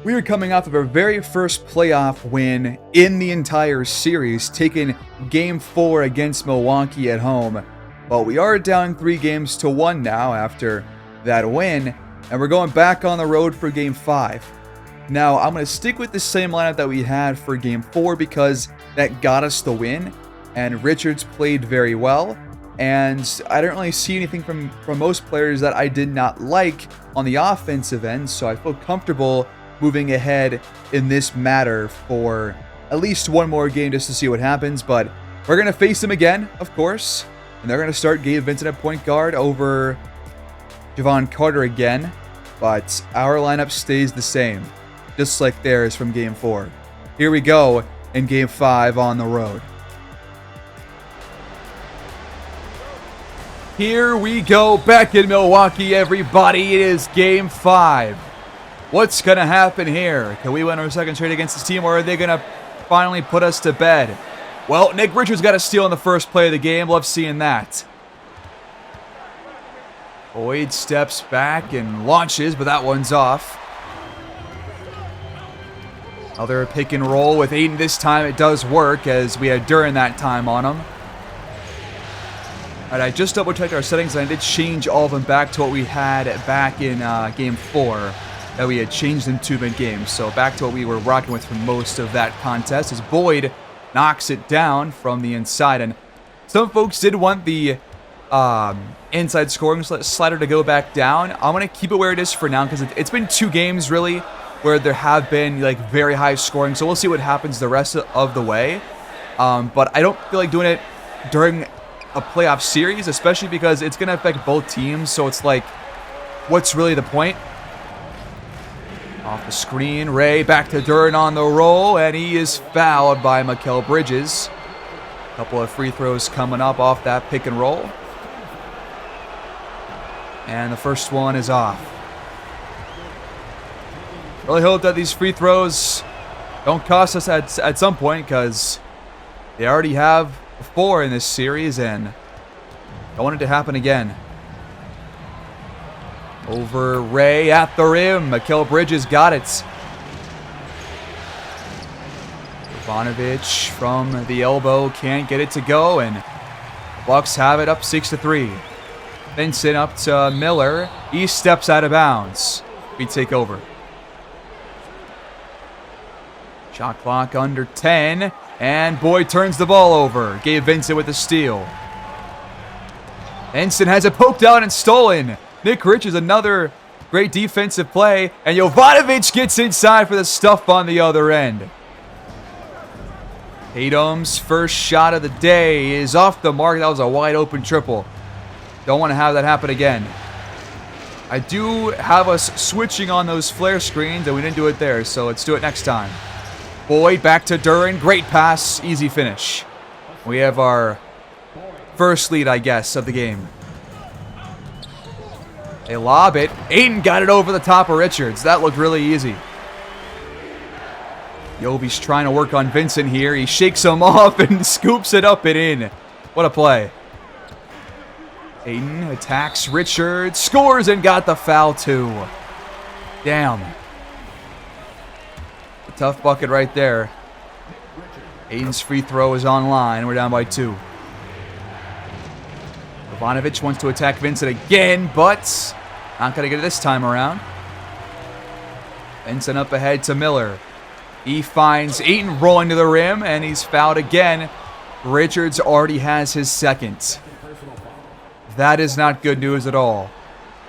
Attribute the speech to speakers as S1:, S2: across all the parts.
S1: We are coming off of our very first playoff win in the entire series, taking Game 4 against Milwaukee at home. But we are down 3-1 now after that win, and we're going back on the road for Game 5. Now, I'm going to stick with the same lineup that we had for Game 4 because that got us the win, and Richards played very well. And I didn't really see anything from most players that I did not like on the offensive end, so I feel comfortable moving ahead in this matter for at least one more game just to see what happens. But we're going to face them again, of course, and they're going to start Gabe Vincent at point guard over Javon Carter again, but our lineup stays the same, just like theirs from Game 4. Here we go in Game 5 on the road. Here we go back in Milwaukee, everybody. It is Game 5. What's going to happen here? Can we win our second straight against this team, or are they going to finally put us to bed? Well, Nick Richards got a steal in the first play of the game. Love seeing that. Boyd steps back and launches, but that one's off. Another pick and roll with Aiden. This time it does work, as we had during that time on him. And I just double-checked our settings, and I did change all of them back to what we had back in Game 4. That we had changed them to mid-game. So back to what we were rocking with for most of that contest, as Boyd knocks it down from the inside. And some folks did want the inside scoring slider to go back down. I'm going to keep it where it is for now, because it's been 2 games, really, where there have been like very high scoring. So we'll see what happens the rest of the way. But I don't feel like doing it during a playoff series, especially because it's going to affect both teams. So it's like, what's really the point? Off the screen, Ray back to Duren on the roll, and he is fouled by Mikal Bridges. A couple of free throws coming up off that pick and roll. And the first one is off. Really hope that these free throws don't cost us at some point, because they already have 4 in this series, and I want it to happen again. Over Ray at the rim. Mikal Bridges got it. Ivanovic from the elbow can't get it to go, and Bucks have it up 6-3. Vincent up to Miller. He steps out of bounds. We take over. Shot clock under 10, and Boyd turns the ball over. Gabe Vincent with the steal. Vincent has it poked out and stolen. Nick Richards, another great defensive play, and Jovanovic gets inside for the stuff on the other end. Tatum's first shot of the day is off the mark. That was a wide open triple. Don't want to have that happen again. I do have us switching on those flare screens, and we didn't do it there, so let's do it next time. Boyd back to Duren. Great pass, easy finish. We have our first lead, I guess, of the game. They lob it. Aiden got it over the top of Richards. That looked really easy. Yovi's trying to work on Vincent here. He shakes him off and scoops it up and in. What a play. Aiden attacks Richards, scores, and got the foul too. Damn. A tough bucket right there. Aiden's free throw is online. We're down by 2. Ivanovic wants to attack Vincent again, but not going to get it this time around. Vincent up ahead to Miller. He finds Ayton rolling to the rim, and he's fouled again. Richards already has his second. That is not good news at all.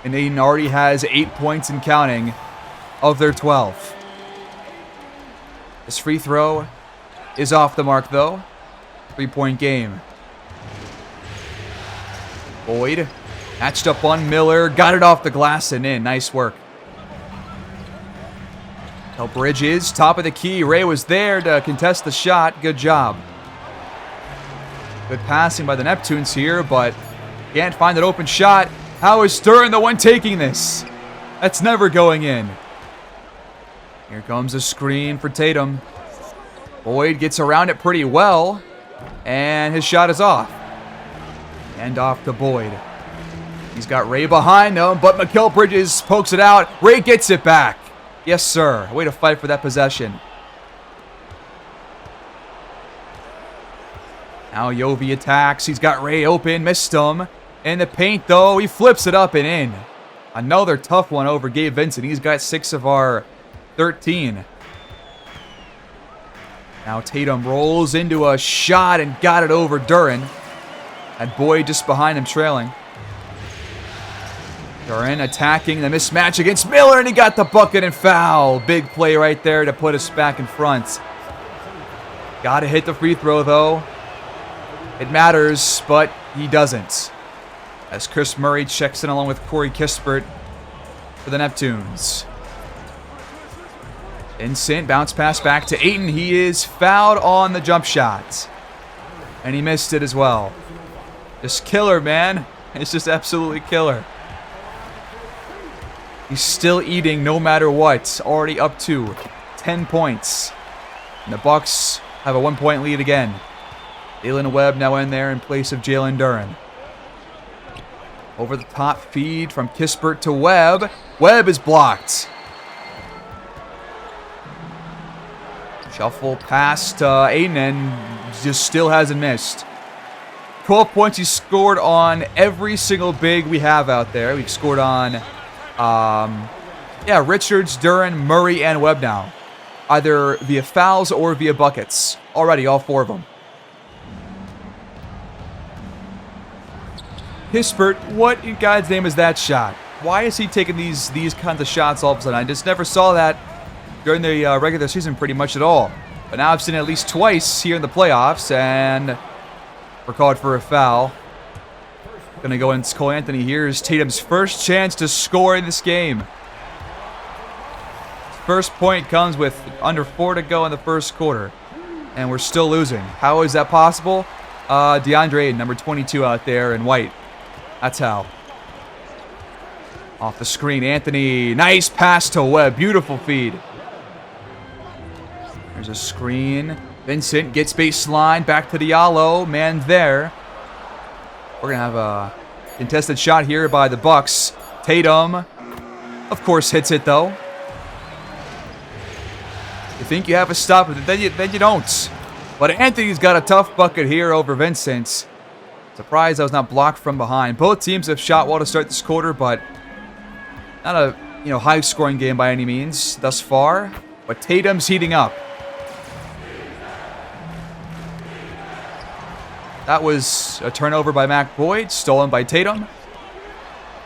S1: And Ayton already has 8 points and counting of their 12. This free throw is off the mark, though. 3-point game. Boyd matched up on Miller, got it off the glass and in. Nice work. Bridges, top of the key. Ray was there to contest the shot. Good job. Good passing by the Neptunes here, but can't find that open shot. How is Duren the one taking this? That's never going in. Here comes a screen for Tatum. Boyd gets around it pretty well, and his shot is off. And off to Boyd. He's got Ray behind him, but Mikal Bridges pokes it out. Ray gets it back. Yes, sir. Way to fight for that possession. Now Yovi attacks. He's got Ray open. Missed him. In the paint, though. He flips it up and in. Another tough one over Gabe Vincent. He's got 6 of our 13. Now Tatum rolls into a shot and got it over Duren. And Boyd just behind him trailing. Duren attacking the mismatch against Miller, and he got the bucket and foul. Big play right there to put us back in front. Got to hit the free throw, though. It matters, but he doesn't. As Chris Murray checks in along with Corey Kispert for the Neptunes. Vincent, bounce pass back to Ayton. He is fouled on the jump shot. And he missed it as well. Just killer, man. It's just absolutely killer. He's still eating no matter what. Already up to 10 points. And the Bucks have a 1-point lead again. Jalen Webb now in there in place of Jalen Duren. Over the top feed from Kispert to Webb. Webb is blocked. Shuffle past Ayton and just still hasn't missed. 12 points he's scored on every single big we have out there. We've scored on, Richards, Duren, Murray, and Webb now. Either via fouls or via buckets. Already, all 4 of them. Kispert, what in God's name is that shot? Why is he taking these kinds of shots all of a sudden? I just never saw that during the regular season pretty much at all. But now I've seen it at least twice here in the playoffs, and we're called for a foul. Gonna go in Cole Anthony. Here's Tatum's first chance to score in this game. First point comes with under 4 to go in the first quarter. And we're still losing. How is that possible? DeAndre Ayton, number 22 out there in white. That's how. Off the screen, Anthony. Nice pass to Webb. Beautiful feed. There's a screen. Vincent gets baseline. Back to Diallo. Man there. We're going to have a contested shot here by the Bucks. Tatum, of course, hits it, though. You think you have a stop, but then you don't. But Anthony's got a tough bucket here over Vincent. Surprised that was not blocked from behind. Both teams have shot well to start this quarter, but not a high-scoring game by any means thus far. But Tatum's heating up. That was a turnover by Mac Boyd, stolen by Tatum.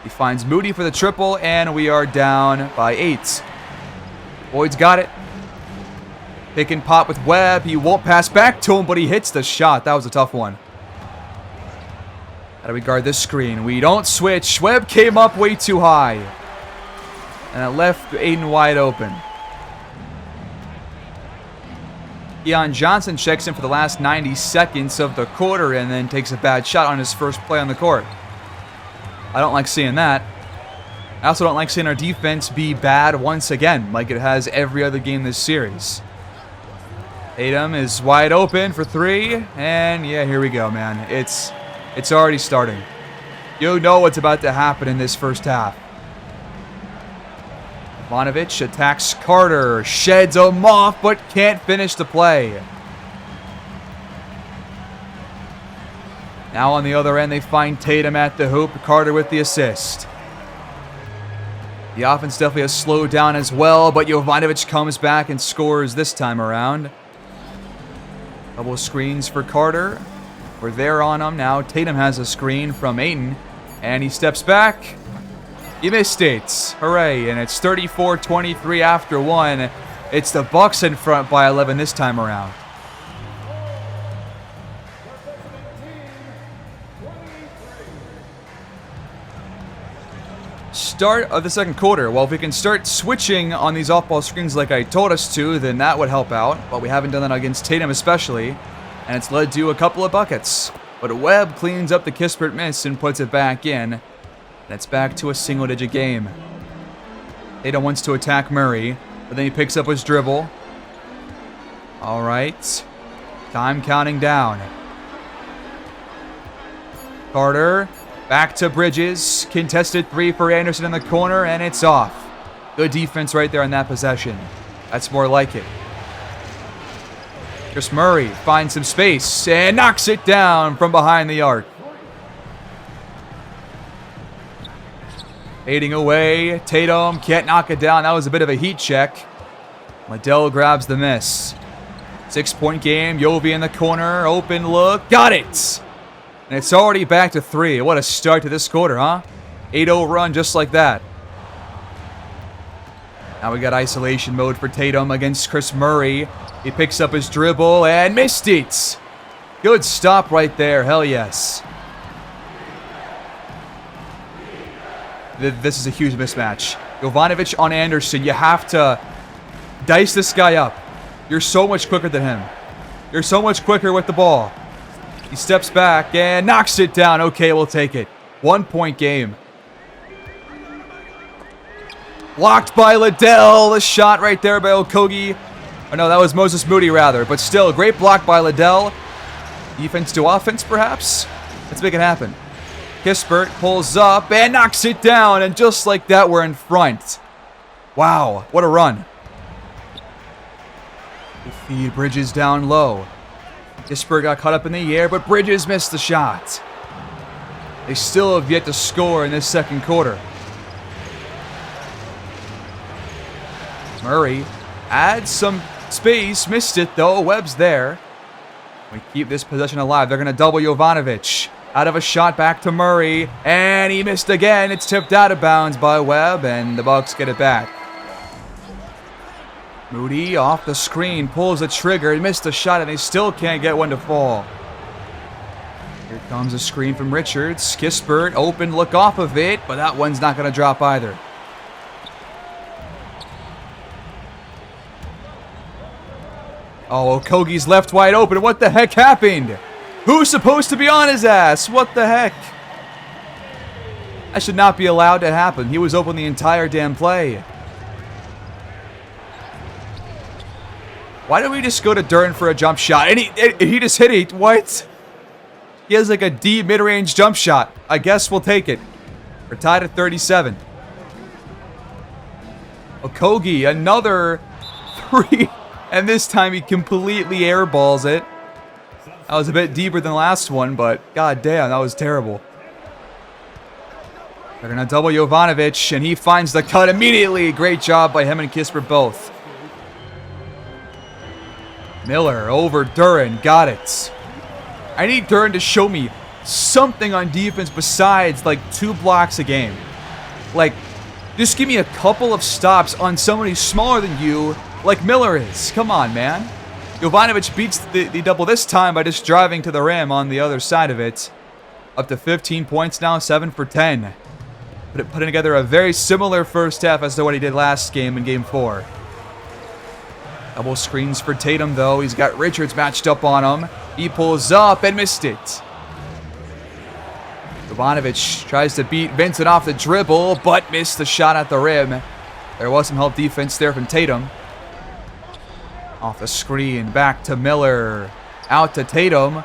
S1: He finds Moody for the triple, and we are down by 8. Boyd's got it. Pick and pop with Webb. He won't pass back to him, but he hits the shot. That was a tough one. How do we guard this screen? We don't switch. Webb came up way too high. And it left Ayton wide open. Keon Johnson checks in for the last 90 seconds of the quarter and then takes a bad shot on his first play on the court. I don't like seeing that. I also don't like seeing our defense be bad once again, like it has every other game this series. Tatum is wide open for 3, and yeah, here we go, man. It's already starting. You know what's about to happen in this first half. Ivanovic attacks Carter, sheds him off, but can't finish the play. Now on the other end, they find Tatum at the hoop, Carter with the assist. The offense definitely has slowed down as well, but Jovanovic comes back and scores this time around. Double screens for Carter. We're there on him now. Tatum has a screen from Ayton, and he steps back. He missed it. Hooray. And it's 34-23 after 1. It's the Bucks in front by 11 this time around. Start of the second quarter. Well, if we can start switching on these off-ball screens like I told us to, then that would help out. But we haven't done that against Tatum especially. And it's led to a couple of buckets. But Webb cleans up the Kispert miss and puts it back in. And it's back to a single-digit game. Tatum wants to attack Murray, but then he picks up his dribble. All right. Time counting down. Carter back to Bridges. Contested 3 for Anderson in the corner, and it's off. Good defense right there on that possession. That's more like it. Chris Murray finds some space and knocks it down from behind the arc. Fading away. Tatum can't knock it down. That was a bit of a heat check. Liddell grabs the miss. 6-point game. Yovi in the corner. Open look. Got it. And it's already back to 3. What a start to this quarter, huh? 8-0 run just like that. Now we got isolation mode for Tatum against Chris Murray. He picks up his dribble and missed it. Good stop right there. Hell yes. This is a huge mismatch. Jovanovic on Anderson. You have to dice this guy up. You're so much quicker than him. You're so much quicker with the ball. He steps back and knocks it down. Okay, we'll take it. 1-point game. Blocked by Liddell. The shot right there by Okogie. Oh, no, that was Moses Moody, rather. But still, great block by Liddell. Defense to offense, perhaps? Let's make it happen. Kispert pulls up and knocks it down. And just like that, we're in front. Wow, what a run. They feed Bridges down low. Kispert got caught up in the air, but Bridges missed the shot. They still have yet to score in this second quarter. Murray adds some space. Missed it, though. Webb's there. We keep this possession alive. They're going to double Jovanovic. Out of a shot back to Murray. And he missed again. It's tipped out of bounds by Webb, and the Bucks get it back. Moody off the screen. Pulls the trigger. He missed the shot, and they still can't get one to fall. Here comes a screen from Richards. Kispert, open look off of it, but that one's not going to drop either. Oh, Okogie's left wide open. What the heck happened? Who's supposed to be on his ass? What the heck? That should not be allowed to happen. He was open the entire damn play. Why don't we just go to Duren for a jump shot? And he just hit it. What? He has like a D mid-range jump shot. I guess we'll take it. We're tied at 37. Okogie, another 3. And this time he completely airballs it. That was a bit deeper than the last one, but goddamn, that was terrible. They're going to double Jovanovic, and he finds the cut immediately. Great job by him and Kispert both. Miller over Duren. Got it. I need Duren to show me something on defense besides like 2 blocks a game. Like, just give me a couple of stops on somebody smaller than you, like Miller is. Come on, man. Jovanovic beats the double this time by just driving to the rim on the other side of it. Up to 15 points now, 7 for 10. Putting together a very similar first half as to what he did last game in Game 4. Double screens for Tatum, though. He's got Richards matched up on him. He pulls up and missed it. Jovanovic tries to beat Vincent off the dribble, but missed the shot at the rim. There was some help defense there from Tatum. Off the screen, back to Miller. Out to Tatum.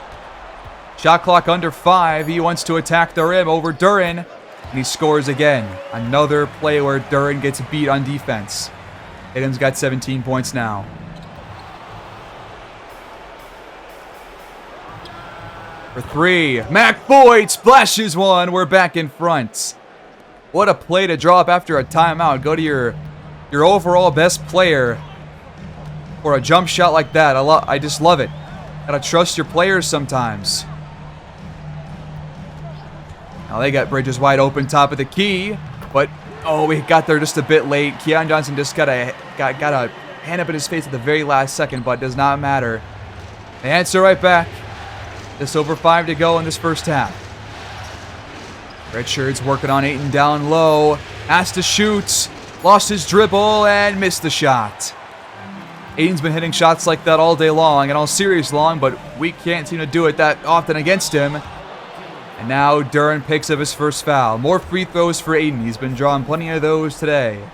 S1: Shot clock under 5. He wants to attack the rim over Duren. And he scores again. Another play where Duren gets beat on defense. Tatum's got 17 points now. For 3. Mac Boyd splashes one. We're back in front. What a play to draw up after a timeout. Go to your overall best player for a jump shot like that. I just love it. Gotta trust your players sometimes. Now they got Bridges wide open, top of the key. But, oh, we got there just a bit late. Keon Johnson just got a hand up in his face at the very last second, but does not matter. They answer right back. Just over 5 to go in this first half. Richards working on Ayton down low. Has to shoot. Lost his dribble and missed the shot. Ayton's been hitting shots like that all day long and all series long, but we can't seem to do it that often against him. And now Duren picks up his first foul. More free throws for Ayton. He's been drawing plenty of those today.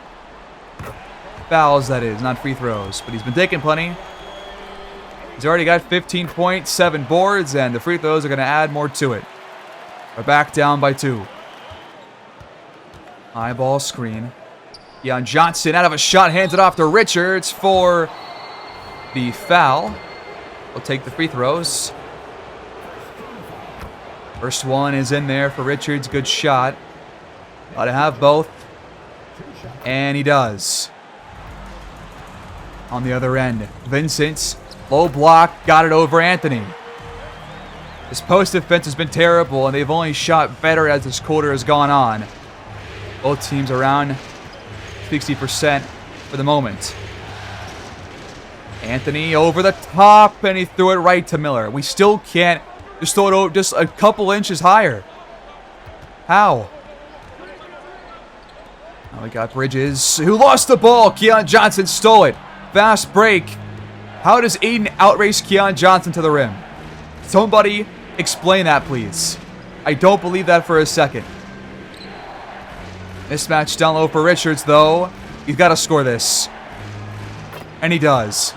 S1: Fouls, that is, not free throws. But he's been taking plenty. He's already got 15 points, 7 boards, and the free throws are going to add more to it. We're back down by 2. High ball screen. Keon Johnson out of a shot, hands it off to Richards for the foul. We'll take the free throws. First one is in there for Richards. Good shot. Got to have both. And he does. On the other end, Vincent, low block, got it over Anthony. His post defense has been terrible, and they've only shot better as this quarter has gone on. Both teams around 60% for the moment. Anthony over the top, and he threw it right to Miller. We still can't just throw it over just a couple inches higher. How? Now we got Bridges, who lost the ball. Keon Johnson stole it. Fast break. How does Aiden outrace Keon Johnson to the rim? Somebody explain that, please. I don't believe that for a second. Mismatch down low for Richards, though. He's got to score this. And he does.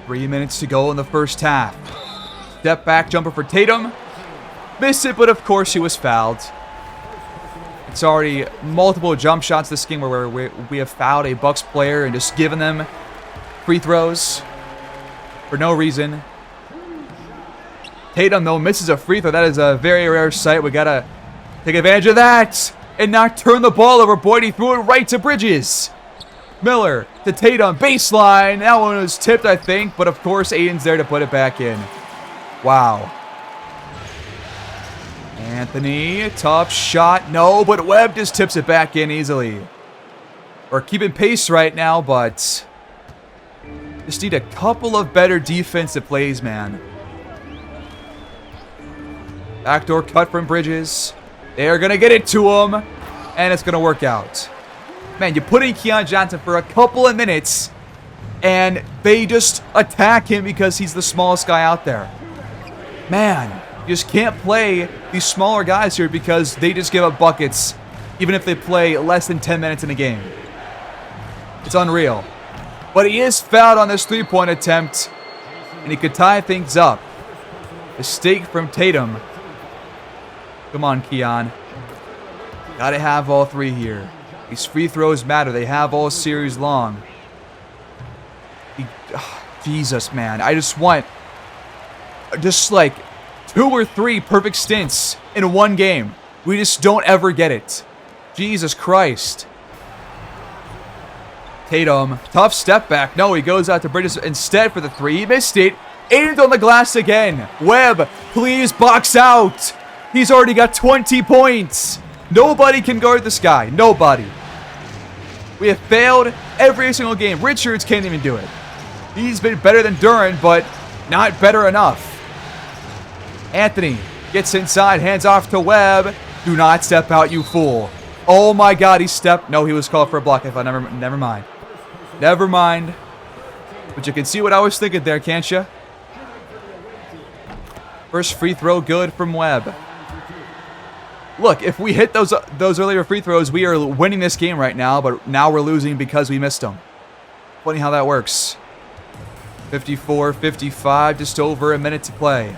S1: 3 minutes to go in the first half. Step back jumper for Tatum. Missed it, but of course he was fouled. It's already multiple jump shots this game where we have fouled a Bucks player and just given them free throws for no reason. Tatum, though, misses a free throw. That is a very rare sight. We got to take advantage of that and not turn the ball over. Boyd, he threw it right to Bridges. Miller to Tatum, baseline. That one was tipped, I think, but of course Aiden's there to put it back in. Wow. Anthony, tough shot. No, but Webb just tips it back in easily. We're keeping pace right now, but just need a couple of better defensive plays, man. Backdoor cut from Bridges. They're going to get it to him, and it's going to work out. Man, you put in Keon Johnson for a couple of minutes, and they just attack him because he's the smallest guy out there. Man, you just can't play these smaller guys here because they just give up buckets, even if they play less than 10 minutes in a game. It's unreal. But he is fouled on this three-point attempt, and he could tie things up. Mistake from Tatum. Come on, Keon. Gotta have all three here. These free throws matter. They have all series long. Jesus, man. I just want just like 2 or 3 perfect stints in one game. We just don't ever get it. Jesus Christ. Tatum, tough step back. No, he goes out to Bridges instead for the 3. He missed it. Aiden's on the glass again. Webb, please box out. He's already got 20 points. Nobody can guard this guy. Nobody. We have failed every single game. Richards can't even do it. He's been better than Duran, but not better enough. Anthony gets inside, hands off to Webb. Do not step out, you fool. Oh my God, he stepped. No, he was called for a block. Never mind. Never mind. But you can see what I was thinking there, can't you? First free throw good from Webb. Look, if we hit those earlier free throws, we are winning this game right now, but now we're losing because we missed them. Funny how that works. 54-55, just over a minute to play.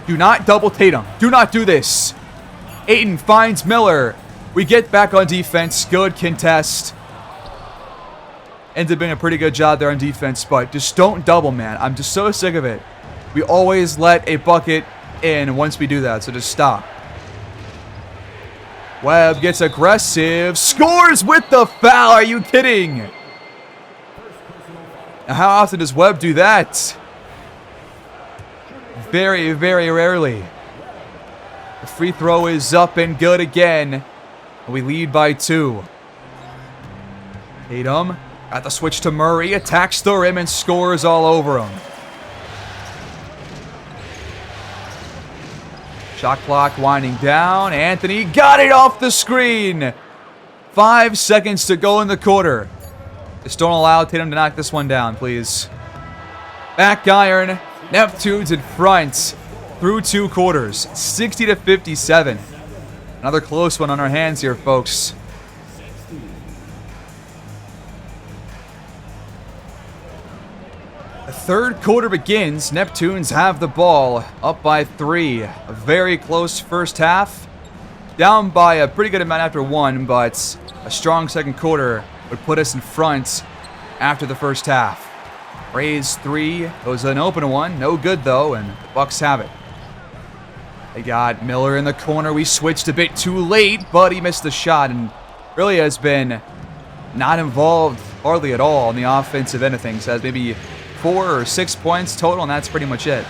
S1: Do not double Tatum. Do not do this. Aiden finds Miller. We get back on defense. Good contest. Ends up being a pretty good job there on defense, but just don't double, man. I'm just so sick of it. We always let a bucket in once we do that, so just stop. Webb gets aggressive. Scores with the foul. Are you kidding? Now, how often does Webb do that? Very, very rarely. The free throw is up and good again. We lead by 2. Tatum got the switch to Murray. Attacks the rim and scores all over him. Shot clock winding down. Anthony got it off the screen. 5 seconds to go in the quarter. Just don't allow Tatum to knock this one down, please. Back iron. Neptunes in front through 2 quarters. 60-57. Another close one on our hands here, folks. The third quarter begins. Neptunes have the ball, up by 3. A very close first half. down by a pretty good amount after one, but a strong second quarter would put us in front after the first half. Ray's three was an open one, no good though, and the Bucks have it. They got Miller in the corner. We switched a bit too late, but he missed the shot and really has been not involved hardly at all on the offensive end of things. Has maybe 4 or 6 points total, and that's pretty much it.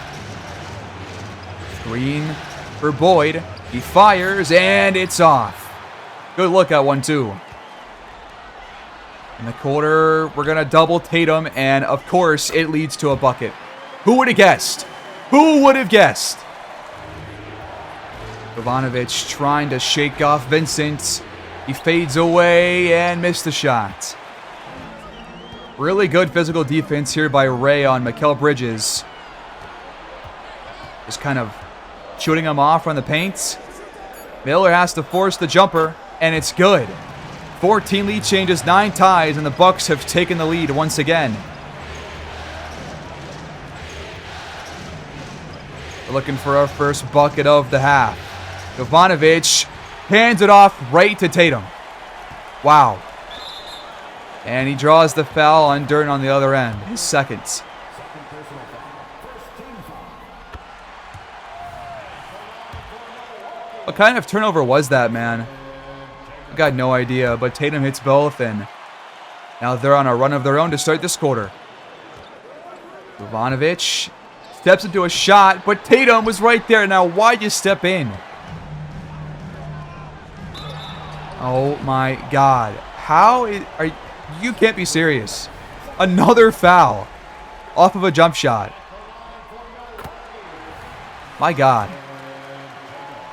S1: Green for Boyd. He fires, and it's off. Good look at one, too. In the quarter, we're going to double Tatum, and of course, it leads to a bucket. Who would have guessed? Who would have guessed? Jovanovic trying to shake off Vincent. He fades away and missed the shot. Really good physical defense here by Ray on Mikal Bridges. Just kind of shooting him off from the paint. Miller has to force the jumper, and it's good. 14 lead changes, 9 ties, and the Bucks have taken the lead once again. We're looking for our first bucket of the half. Jovanovic hands it off right to Tatum. Wow. And he draws the foul on Durden on the other end. His second. What kind of turnover was that, man? I got no idea, but Tatum hits both, and now they're on a run of their own to start this quarter. Jovanovic steps into a shot, but Tatum was right there. Now, why'd you step in? Oh my God. You can't be serious. Another foul off of a jump shot. My God.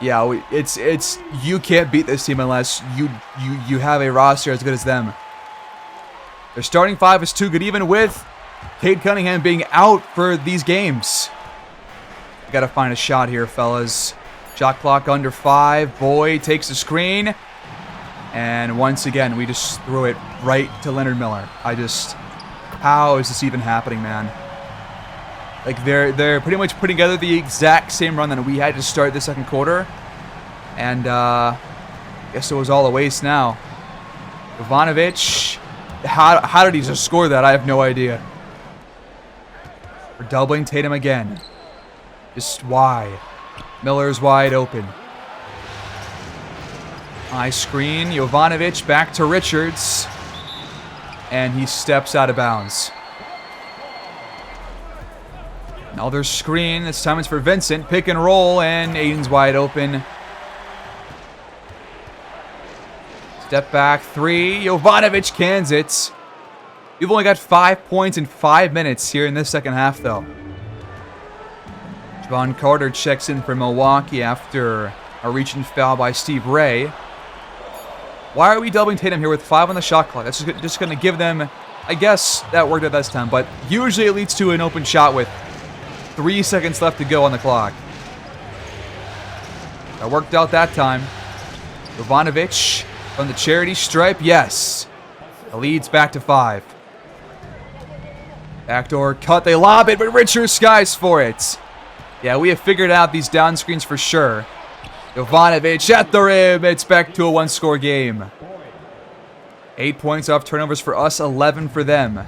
S1: Yeah, it's you can't beat this team unless you have a roster as good as them. Their starting five is too good, even with Cade Cunningham being out for these games. Got to find a shot here, fellas. Shot clock under 5. Boyd takes the screen. And once again, we just threw it right to Leonard Miller. How is this even happening, man? Like, they're pretty much putting together the exact same run that we had to start the second quarter. And, I guess it was all a waste now. Jovanovic, how did he just score that? I have no idea. We're doubling Tatum again. Just why? Miller's wide open. High screen, Jovanovic back to Richards. And he steps out of bounds. Another screen. This time it's for Vincent. Pick and roll, and Aiden's wide open. Step back 3. Jovanovic cans it. We've only got 5 points in 5 minutes here in this second half, though. Javon Carter checks in for Milwaukee after a reach-in foul by Steve Ray. Why are we doubling Tatum here with 5 on the shot clock? That's just going to give them, I guess that worked at this time, but usually it leads to an open shot with 3 seconds left to go on the clock. That worked out that time. Jovanovic from the charity stripe, yes. The lead's back to 5. Backdoor cut, they lob it, but Richards skies for it. Yeah, we have figured out these down screens for sure. Jovanovic at the rim. It's back to a 1-score game. 8 points off turnovers for us, 11 for them.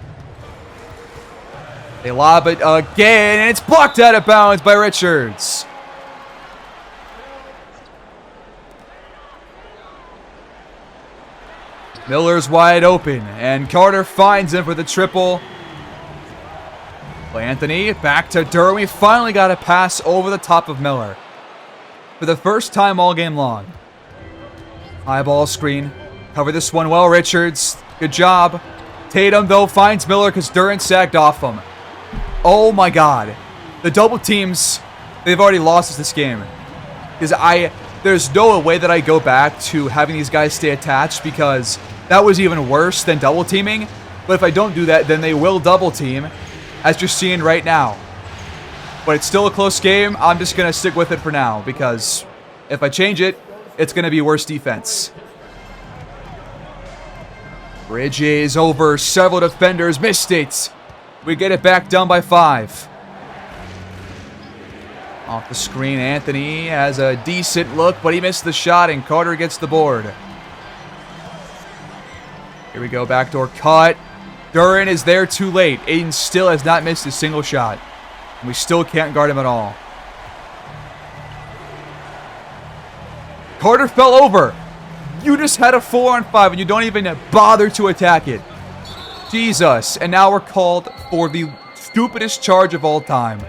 S1: They lob it again, and it's blocked out of bounds by Richards. Miller's wide open, and Carter finds him for the triple. Anthony back to Durden. We finally got a pass over the top of Miller. For the first time all game long. High ball screen. Cover this one well, Richards. Good job. Tatum, though, finds Miller because Durden sagged off him. Oh, my God. The double teams, they've already lost us this game. Because there's no way that I go back to having these guys stay attached because that was even worse than double teaming. But if I don't do that, then they will double team, as you're seeing right now. But it's still a close game. I'm just going to stick with it for now because if I change it, it's going to be worse defense. Bridges over several defenders. Missed it. We get it back down by 5. Off the screen, Anthony has a decent look, but he missed the shot, and Carter gets the board. Here we go, backdoor cut. Duren is there too late. Aiden still has not missed a single shot. And we still can't guard him at all. Carter fell over. You just had a 4-on-5 and you don't even bother to attack it. Jesus. And now we're called for the stupidest charge of all time.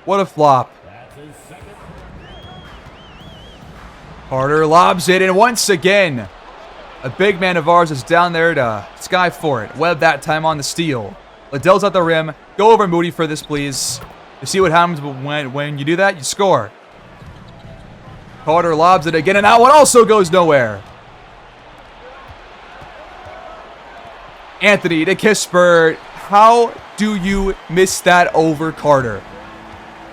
S1: What a flop. Carter lobs it, and once again, a big man of ours is down there to sky for it. Webb that time on the steal. Liddell's at the rim. Go over Moody for this, please. You see what happens when you do that? You score. Carter lobs it again, and that one also goes nowhere. Anthony to Kispert. How do you miss that over Carter?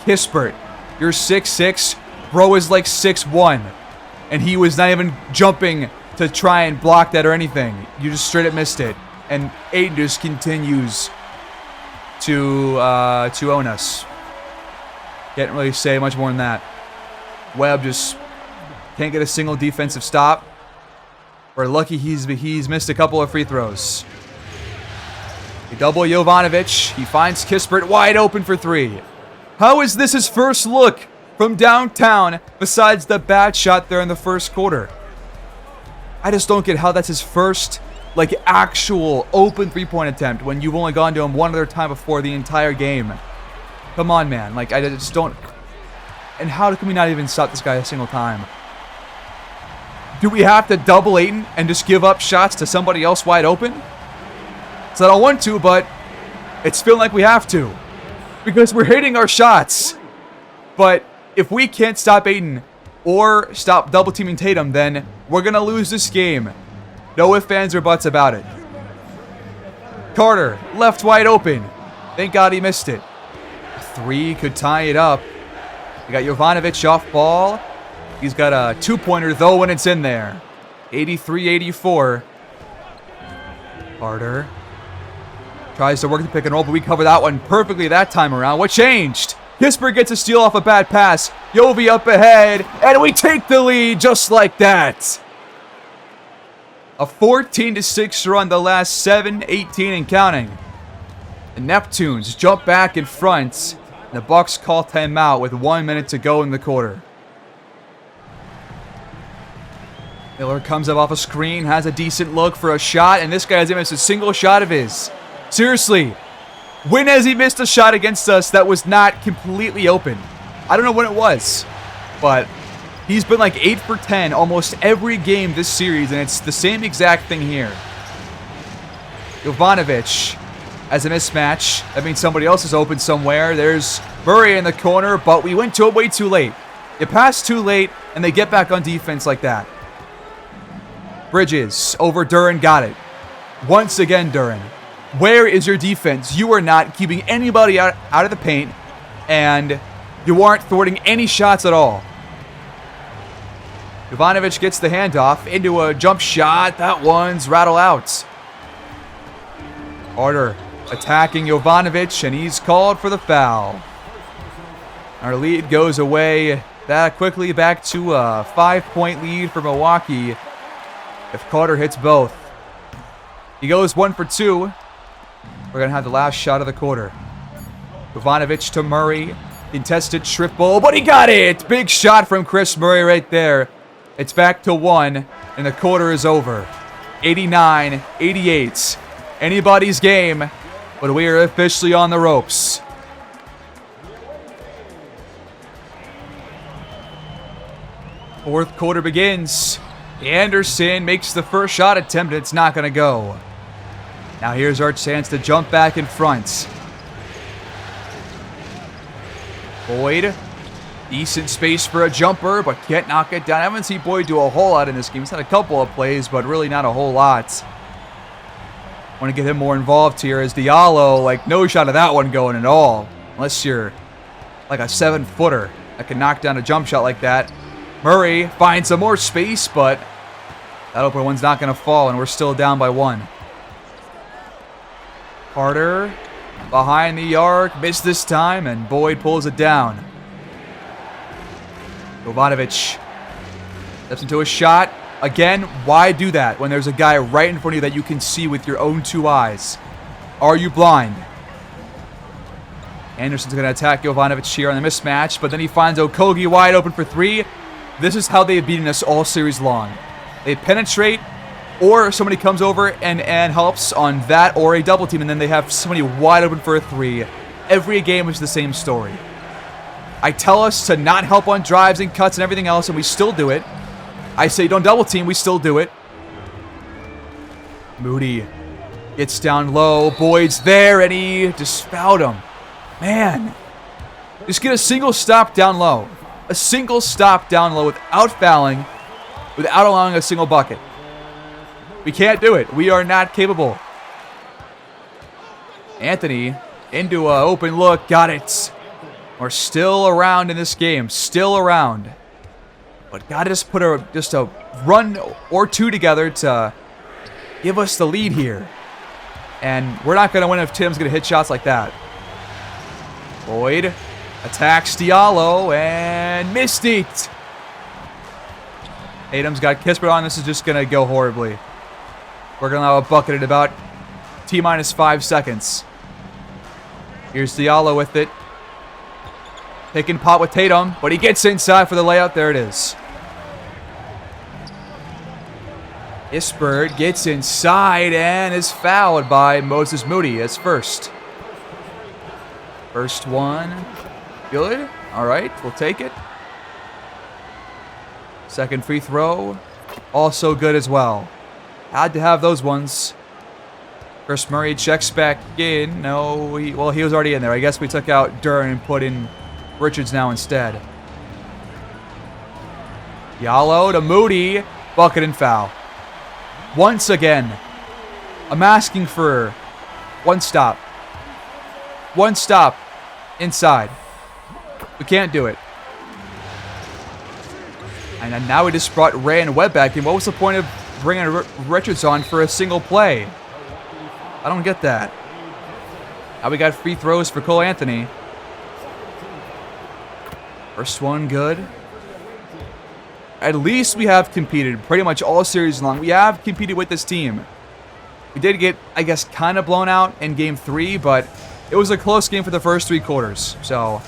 S1: Kispert, you're 6'6". Bro is like 6'1". And he was not even jumping to try and block that or anything. You just straight up missed it. And Aiden just continues to own us. Can't really say much more than that. Webb just can't get a single defensive stop. We're lucky he's missed a couple of free throws. They double Jovanovic. He finds Kispert wide open for three. How is this his first look from downtown besides the bad shot there in the first quarter? I just don't get how that's his first, like, actual open three-point attempt when you've only gone to him one other time before the entire game. Come on, man. Like, I just don't... And how can we not even stop this guy a single time? Do we have to double Aiden and just give up shots to somebody else wide open? So I don't want to, but it's feeling like we have to. Because we're hitting our shots. But if we can't stop Aiden or stop double-teaming Tatum, then we're going to lose this game. No ifs, ands, or buts about it. Carter, left wide open. Thank God he missed it. Three could tie it up. We got Jovanovic off ball. He's got a two-pointer, though, when it's in there. 83-84. Carter tries to work the pick and roll, but we cover that one perfectly that time around. What changed? Kispert gets a steal off a bad pass. Jovi up ahead, and we take the lead just like that. A 14-6 run the last 7, 18, and counting. The Neptunes jump back in front. And the Bucks call timeout with 1 minute to go in the quarter. Miller comes up off a screen, has a decent look for a shot, and this guy hasn't missed a single shot of his. Seriously, when has he missed a shot against us that was not completely open? I don't know when it was, but he's been like 8 for 10 almost every game this series, and it's the same exact thing here. Jovanovic has a mismatch. That means somebody else is open somewhere. There's Murray in the corner, but we went to it way too late. You pass too late, and they get back on defense like that. Bridges over Duren, got it. Once again, Duren. Where is your defense? You are not keeping anybody out of the paint, and you aren't thwarting any shots at all. Jovanovic gets the handoff into a jump shot. That one's rattled out. Carter attacking Jovanovic, and he's called for the foul. Our lead goes away that quickly, back to a 5-point lead for Milwaukee if Carter hits both. He goes 1 for 2. We're going to have the last shot of the quarter. Jovanovic to Murray. Contested triple, but he got it! Big shot from Chris Murray right there. It's back to 1, and the quarter is over. 89-88. Anybody's game, but we are officially on the ropes. Fourth quarter begins. Anderson makes the first shot attempt, and it's not going to go. Now here's our chance to jump back in front. Boyd, decent space for a jumper, but can't knock it down. I haven't seen Boyd do a whole lot in this game. He's had a couple of plays, but really not a whole lot. Want to get him more involved here as Diallo, like, no shot of that one going at all. Unless you're like a 7-footer that can knock down a jump shot like that. Murray finds some more space, but that open one's not going to fall, and we're still down by 1. Carter behind the arc, missed this time, and Boyd pulls it down. Jovanovic steps into a shot. Again, why do that when there's a guy right in front of you that you can see with your own 2 eyes? Are you blind? Anderson's going to attack Jovanovic here on the mismatch, but then he finds Okogie wide open for 3. This is how they've beaten us all series long. They penetrate, or somebody comes over and helps on that, or a double team, and then they have somebody wide open for a 3. Every game is the same story. I tell us to not help on drives and cuts and everything else, and we still do it. I say don't double team, we still do it. Moody gets down low. Boyd's there, and he just fouled him. Man, just get a single stop down low. A single stop down low without fouling, without allowing a single bucket. We can't do it. We are not capable. Anthony into an open look. Got it. We're still around in this game. Still around. But got to just put a run or 2 together to give us the lead here. And we're not going to win if Tim's going to hit shots like that. Boyd attacks Diallo and missed it. Tatum's got Kispert on. This is just going to go horribly. We're going to have a bucket at about T-minus 5 seconds. Here's Diallo with it. Taking pot with Tatum, but he gets inside for the layup. There it is. Kispert gets inside and is fouled by Moses Moody as first. First one. Good. All right, we'll take it. Second free throw. Also good as well. Had to have those ones. Chris Murray checks back in. No, he was already in there. I guess we took out Duren and put in Richards now instead. Diallo to Moody. Bucket and foul. Once again, I'm asking for one stop. One stop inside. We can't do it. And now we just brought Ray and Webb back in. What was the point of bringing Richards on for a single play? I don't get that. Now we got free throws for Cole Anthony. First one good. At least we have competed pretty much all series long. We have competed with this team. We did get, I guess, kind of blown out in Game 3, but it was a close game for the first 3 quarters. So,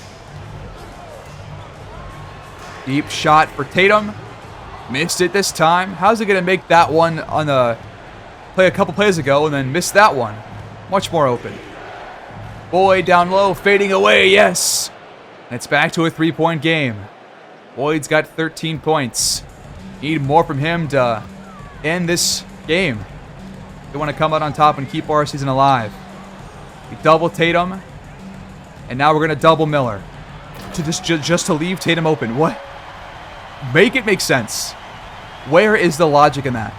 S1: deep shot for Tatum. Missed it this time. How's it going to make that one on the play a couple plays ago and then miss that one? Much more open. Boyd down low, fading away, yes. And it's back to a 3-point game. Boyd's got 13 points. Need more from him to end this game. We want to come out on top and keep our season alive. We double Tatum, and now we're going to double Miller. To just to leave Tatum open. What? Make it make sense. Where is the logic in that?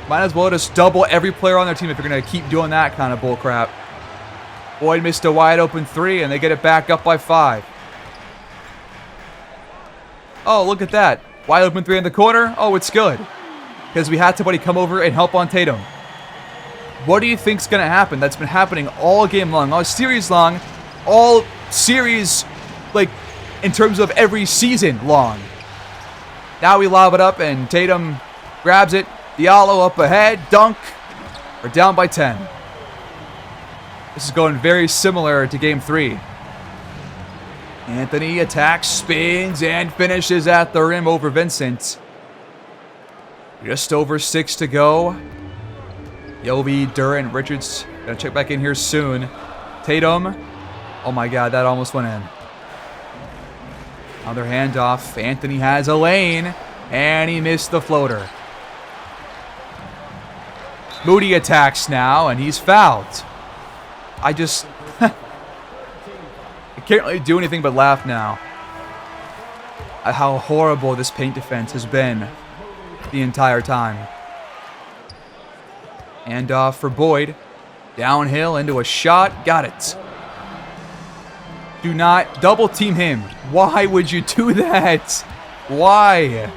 S1: Might as well just double every player on their team if you're going to keep doing that kind of bull crap. Boyd missed a wide open 3, and they get it back up by 5. Oh, look at that. Wide open 3 in the corner. Oh, it's good. Because we had somebody come over and help on Tatum. What do you think's going to happen? That's been happening all game long, all series long, all series, like, in terms of every season long. Now we lob it up, and Tatum grabs it. Diallo up ahead. Dunk. We're down by 10. This is going very similar to Game 3. Anthony attacks, spins, and finishes at the rim over Vincent. Just over 6 to go. Yovi, Duren, Richards. Gonna check back in here soon. Tatum. Oh my God, that almost went in. Another handoff. Anthony has a lane, and he missed the floater. Moody attacks now, and he's fouled. I can't really do anything but laugh now at how horrible this paint defense has been the entire time. And for Boyd. Downhill into a shot. Got it. Do not double team him. Why would you do that? Why?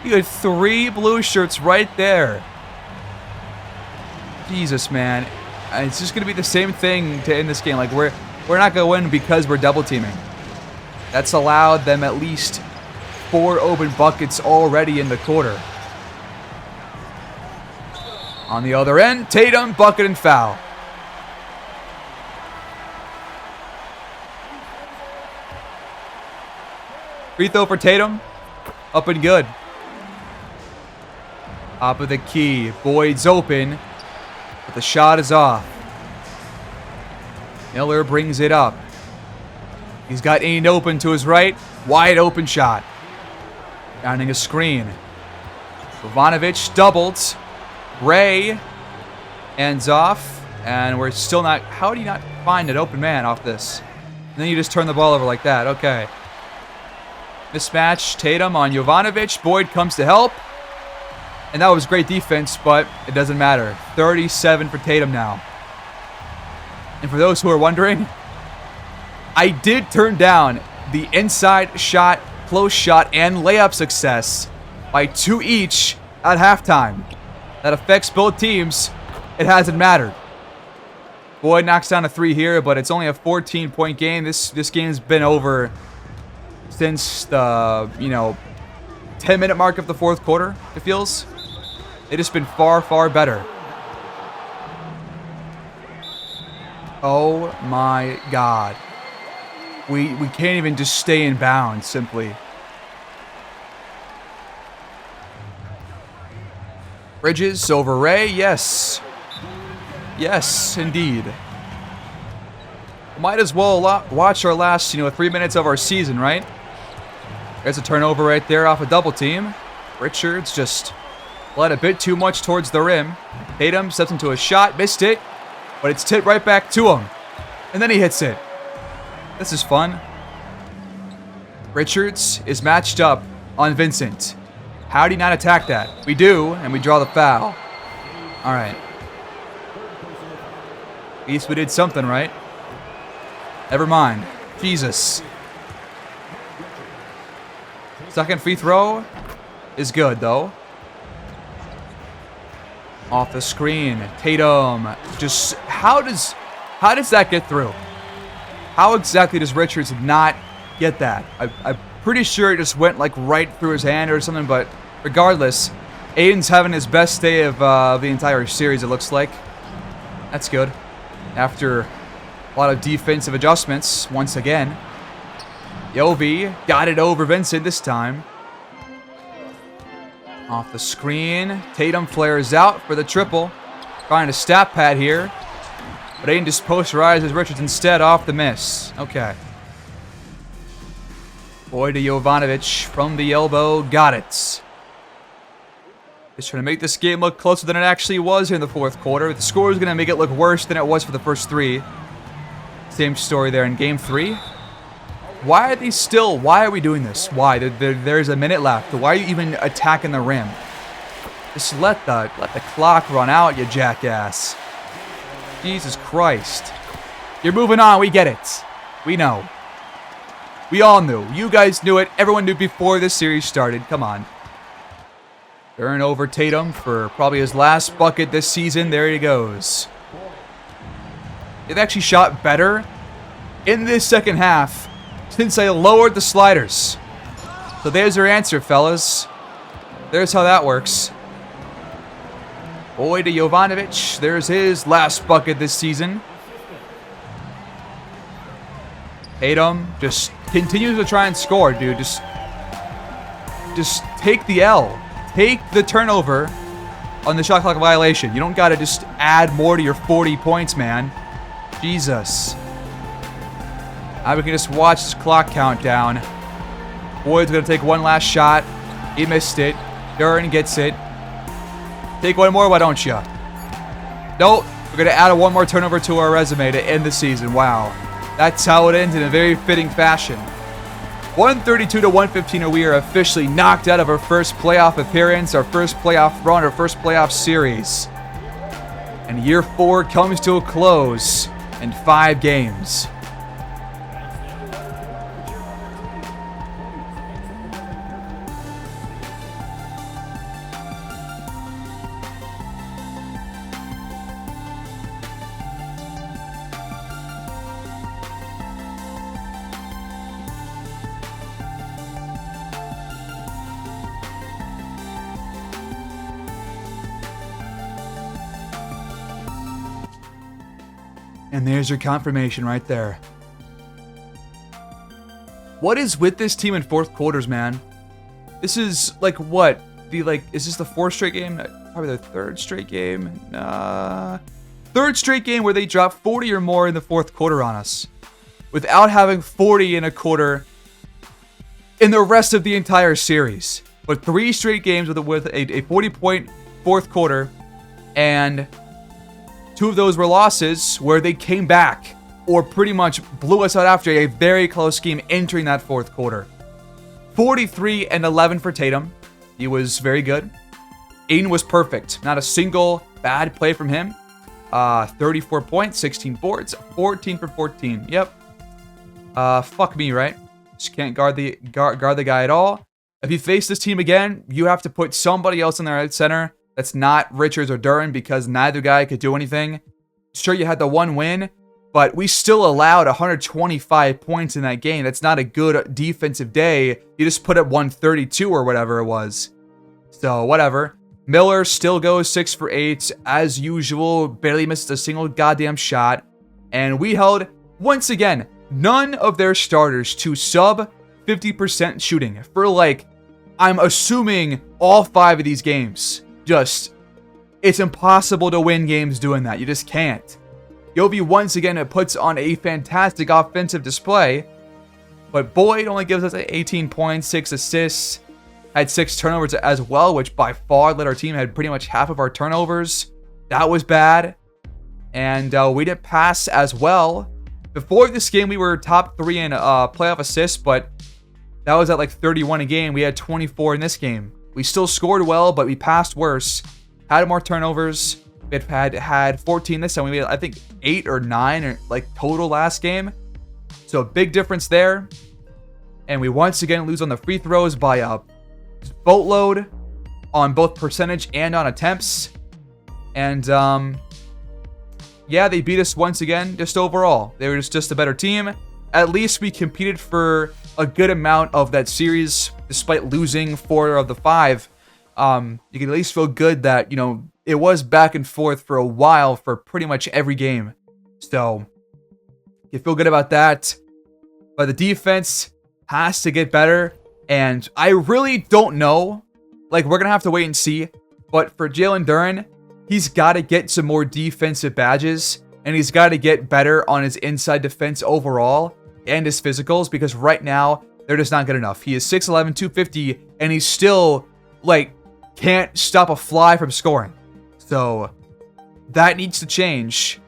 S1: You had 3 blue shirts right there. Jesus, man. It's just going to be the same thing to end this game. Like, we're not going to win because we're double teaming. That's allowed them at least 4 open buckets already in the quarter. On the other end, Tatum, bucket and foul. Free throw for Tatum. Up and good. Top of the key. Boyd's open, but the shot is off. Miller brings it up. He's got Aiden open to his right. Wide open shot. Rounding a screen. Ivanovic doubled. Ray ends off. And we're still not... How do you not find an open man off this? And then you just turn the ball over like that. Okay. Mismatch. Tatum on Jovanovic. Boyd comes to help. And that was great defense, but it doesn't matter. 37 for Tatum now. And for those who are wondering, I did turn down the inside shot, close shot, and layup success by 2 each at halftime. That affects both teams. It hasn't mattered. Boyd knocks down a 3 here, but it's only a 14-point game. This game's been over since the, 10-minute mark of the fourth quarter, it feels. It has been far, far better. Oh my God. We can't even just stay in bounds, simply. Bridges over Ray, yes. Yes, indeed. Might as well watch our last, 3 minutes of our season, right? There's a turnover right there off a double team. Richards just led a bit too much towards the rim. Tatum steps into a shot, missed it, but it's tipped right back to him. And then he hits it. This is fun. Richards is matched up on Vincent. How do you not attack that? We do, and we draw the foul. All right. At least we did something right. Never mind. Jesus. Second free throw is good, though. Off the screen. Tatum. Just, how does that get through? How exactly does Richards not get that? I'm pretty sure it just went like right through his hand or something, but regardless, Aiden's having his best day of the entire series, it looks like. That's good. After a lot of defensive adjustments, once again. Yovi got it over Vincent this time. Off the screen. Tatum flares out for the triple. Trying to stat pad here. But Aiden just posterizes Richards instead off the miss. Okay. Boyd to Jovanovic from the elbow. Got it. Just trying to make this game look closer than it actually was here in the fourth quarter. The score is going to make it look worse than it was for the first 3. Same story there in game 3. Why are we doing this? Why? There's a minute left. Why are you even attacking the rim? Just let the clock run out, you jackass. Jesus Christ. You're moving on. We get it. We know. We all knew. You guys knew it. Everyone knew before this series started. Come on. Turn over Tatum for probably his last bucket this season. There he goes. They've actually shot better in this second half since I lowered the sliders. So there's your answer, fellas. There's how that works. Boyd to Jovanovic. There's his last bucket this season. Tatum just continues to try and score, dude. Just take the L. Take the turnover on the shot clock violation. You don't got to just add more to your 40 points, man. Jesus. Now we can just watch this clock count down. Boyd's going to take one last shot. He missed it. Duran gets it. Take one more, why don't you? Nope. We're going to add one more turnover to our resume to end the season. Wow. That's how it ends in a very fitting fashion. 132 to 115, and we are officially knocked out of our first playoff appearance, our first playoff run, our first playoff series. And year 4 comes to a close in 5 games. And there's your confirmation right there. What is with this team in fourth quarters, man? This is like what? Is this the fourth straight game? Probably the third straight game. Third straight game where they drop 40 or more in the fourth quarter on us, without having 40 in a quarter in the rest of the entire series. But 3 straight games with a 40-point fourth quarter, and 2 of those were losses where they came back or pretty much blew us out after a very close game entering that fourth quarter. 43 and 11 for Tatum. He was very good. Aiden was perfect. Not a single bad play from him. 34 points, 16 boards, 14 for 14. Yep. Fuck me, right? Just can't guard the guy at all. If you face this team again, you have to put somebody else in there at center that's not Richards or Duren, because neither guy could do anything. Sure, you had the 1 win, but we still allowed 125 points in that game. That's not a good defensive day. You just put up 132 or whatever it was. So, whatever. Miller still goes 6 for 8, as usual. Barely misses a single goddamn shot. And we held, once again, none of their starters to sub 50% shooting for, like, I'm assuming all 5 of these games. Just, it's impossible to win games doing that. You just can't. Yobi once again puts on a fantastic offensive display, but Boyd only gives us 18 points, 6 assists, had 6 turnovers as well, which by far led our team, had pretty much half of our turnovers. That was bad. And we didn't pass as well. Before this game, we were top 3 in playoff assists, but that was at like 31 a game. We had 24 in this game. We still scored well, but we passed worse. Had more turnovers. We had 14 this time. We had, I think, 8 or 9 or like total last game. So a big difference there. And we once again lose on the free throws by a boatload on both percentage and on attempts. And yeah, they beat us once again. Just overall, they were just a better team. At least we competed for a good amount of that series, despite losing 4 of the 5. You can at least feel good that, you know, it was back and forth for a while for pretty much every game. So, you feel good about that. But the defense has to get better. And I really don't know. Like, we're going to have to wait and see. But for Jalen Duren, he's got to get some more defensive badges. And he's got to get better on his inside defense overall and his physicals, because right now, they're just not good enough. He is 6'11", 250, and he's still, like, can't stop a fly from scoring. So, that needs to change.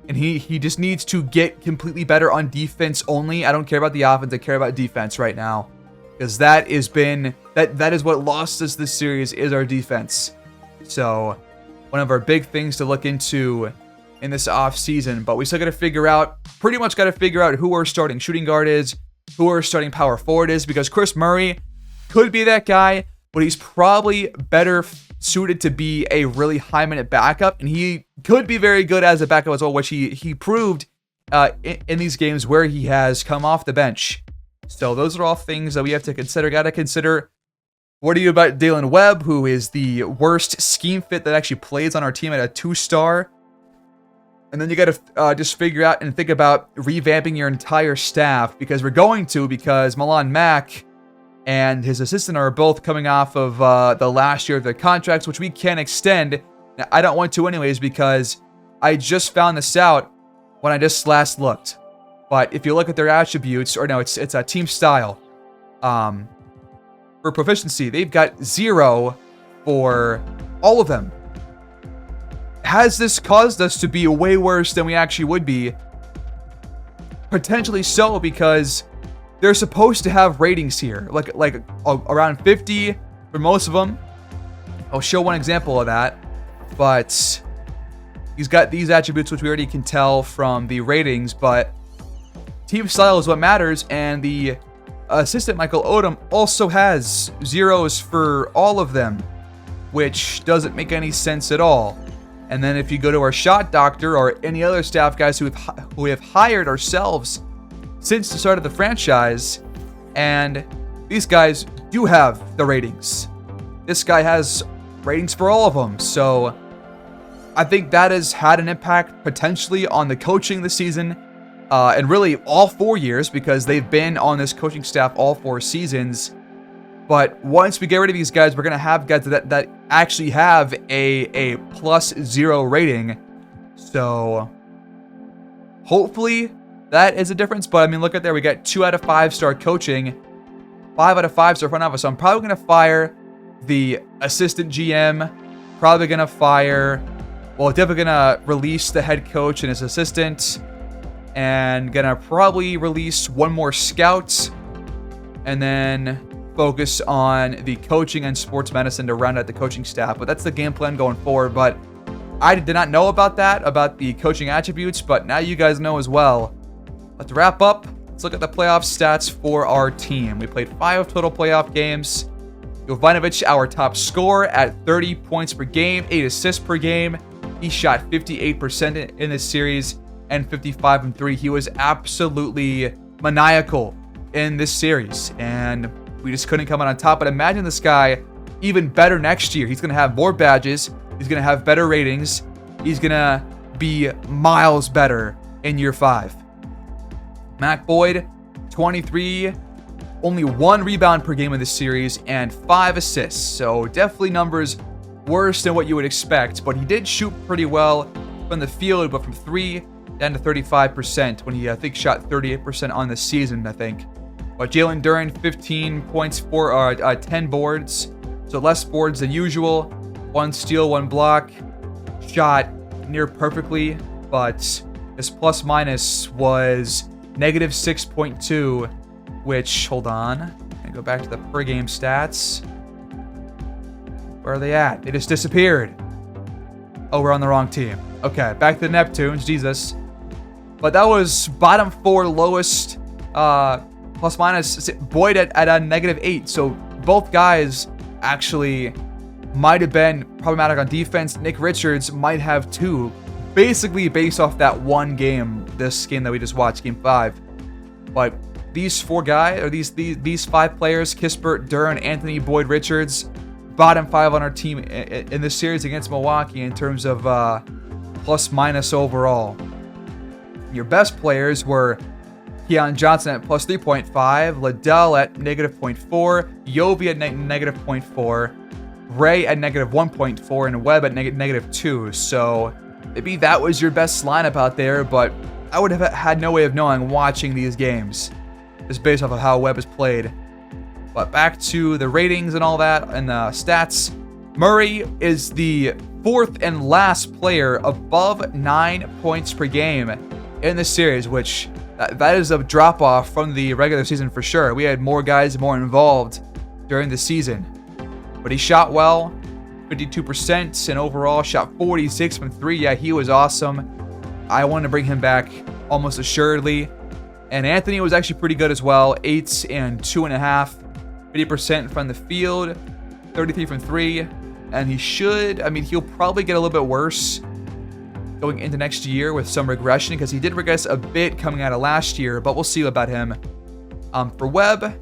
S1: And he just needs to get completely better on defense only. I don't care about the offense. I care about defense right now. Because that is what lost us this series, is our defense. So, one of our big things to look into in this off season, but we still got to figure out who our starting shooting guard is, who our starting power forward is, because Chris Murray could be that guy, but he's probably better suited to be a really high minute backup, and he could be very good as a backup as well, which he proved in these games where he has come off the bench. So those are all things that we have to consider. Got to consider, what do you about Dalen Webb, who is the worst scheme fit that actually plays on our team at a 2-star. And then you got to just figure out and think about revamping your entire staff, because Milan Mack and his assistant are both coming off of the last year of their contracts, which we can extend. Now, I don't want to anyways, because I just found this out when I just last looked. But if you look at their attributes, or no, it's a team style. For proficiency, they've got 0 for all of them. Has this caused us to be way worse than we actually would be? Potentially so, because they're supposed to have ratings here, like around 50 for most of them. I'll show one example of that, but he's got these attributes, which we already can tell from the ratings, but team style is what matters, and the assistant Michael Odom also has 0s for all of them, which doesn't make any sense at all. And then if you go to our shot doctor or any other staff guys who we have hired ourselves since the start of the franchise, and these guys do have the ratings. This guy has ratings for all of them, so I think that has had an impact potentially on the coaching this season, and really all 4 years, because they've been on this coaching staff all 4 seasons. But once we get rid of these guys, we're going to have guys that actually have a +0 rating. So hopefully that is a difference. But I mean, look at there. We got 2 out of 5-star coaching, 5 out of 5-star front office. So I'm probably going to fire the assistant GM. Probably going to fire, well, definitely going to release the head coach and his assistant. And going to probably release 1 more scout. And then focus on the coaching and sports medicine to round out the coaching staff. But that's the game plan going forward. But I did not know about that, about the coaching attributes, but now you guys know as well. But to wrap up, let's look at the playoff stats for our team. We played 5 total playoff games. Jovanovic, our top scorer, at 30 points per game, 8 assists per game. He shot 58% in this series and 55 from 3. He was absolutely maniacal in this series, and we just couldn't come out on top. But imagine this guy even better next year. He's going to have more badges. He's going to have better ratings. He's going to be miles better in year 5. Mac Boyd, 23, only 1 rebound per game in this series and 5 assists. So definitely numbers worse than what you would expect. But he did shoot pretty well from the field, but from 3 down to 35% when he, I think, shot 38% on the season, I think. But Jalen Duren, 15 points, 10 boards. So less boards than usual. 1 steal, 1 block. Shot near perfectly, but his plus minus was -6.2, which, hold on. I go back to the per game stats. Where are they at? They just disappeared. Oh, we're on the wrong team. Okay, back to the Neptunes. Jesus. But that was bottom 4 lowest plus minus. Boyd at a -8. So both guys actually might have been problematic on defense. Nick Richards might have too, basically based off that one game, this game that we just watched, game 5. But these 4 guys, or these 5 players, Kispert, Duren, Anthony, Boyd, Richards, bottom 5 on our team in this series against Milwaukee in terms of plus minus overall. Your best players were Keon Johnson at plus 3.5, Liddell at -0.4, Yovi at -0.4, Ray at -1.4, and Webb at -2. So maybe that was your best lineup out there, but I would have had no way of knowing watching these games, just based off of how Webb has played. But back to the ratings and all that, and the stats. Murray is the 4th and last player above 9 points per game in this series, which that is a drop-off from the regular season for sure. We had more guys more involved during the season. But he shot well, 52%, and overall shot 46 from 3. Yeah, he was awesome. I want to bring him back almost assuredly. And Anthony was actually pretty good as well, 8 and 2.5, 50% from the field, 33 from 3. And he'll probably get a little bit worse going into next year with some regression, because he did regress a bit coming out of last year, but we'll see about him. For Webb,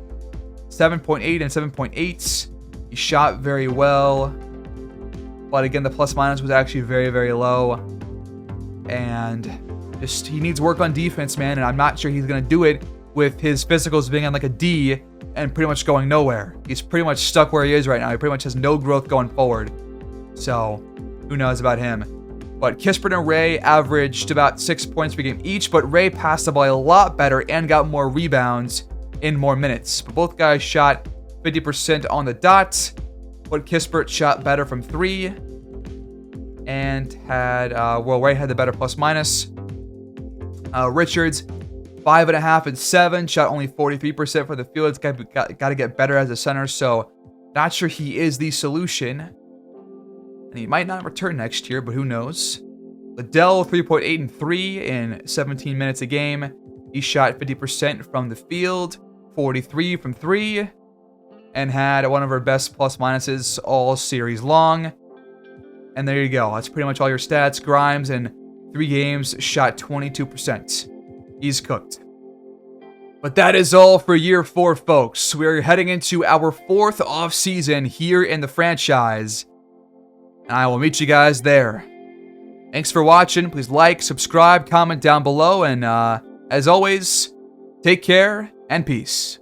S1: 7.8 and 7.8. He shot very well, but again, the plus minus was actually very, very low. And just, he needs work on defense, man, and I'm not sure he's going to do it with his physicals being on like a D and pretty much going nowhere. He's pretty much stuck where he is right now. He pretty much has no growth going forward. So, who knows about him. But Kispert and Ray averaged about 6 points per game each, but Ray passed the ball a lot better and got more rebounds in more minutes. But both guys shot 50% on the dot, but Kispert shot better from 3 and had, Ray had the better plus minus. Richards, 5.5 and 7, shot only 43% for the field. It's got to get better as a center, so not sure he is the solution. And he might not return next year, but who knows. Liddell, 3.8 and 3 in 17 minutes a game. He shot 50% from the field, 43 from 3, and had one of our best plus minuses all series long. And there you go. That's pretty much all your stats. Grimes in 3 games shot 22%. He's cooked. But that is all for year 4, folks. We're heading into our 4th offseason here in the franchise. And I will meet you guys there. Thanks for watching. Please like, subscribe, comment down below, and as always, take care and peace.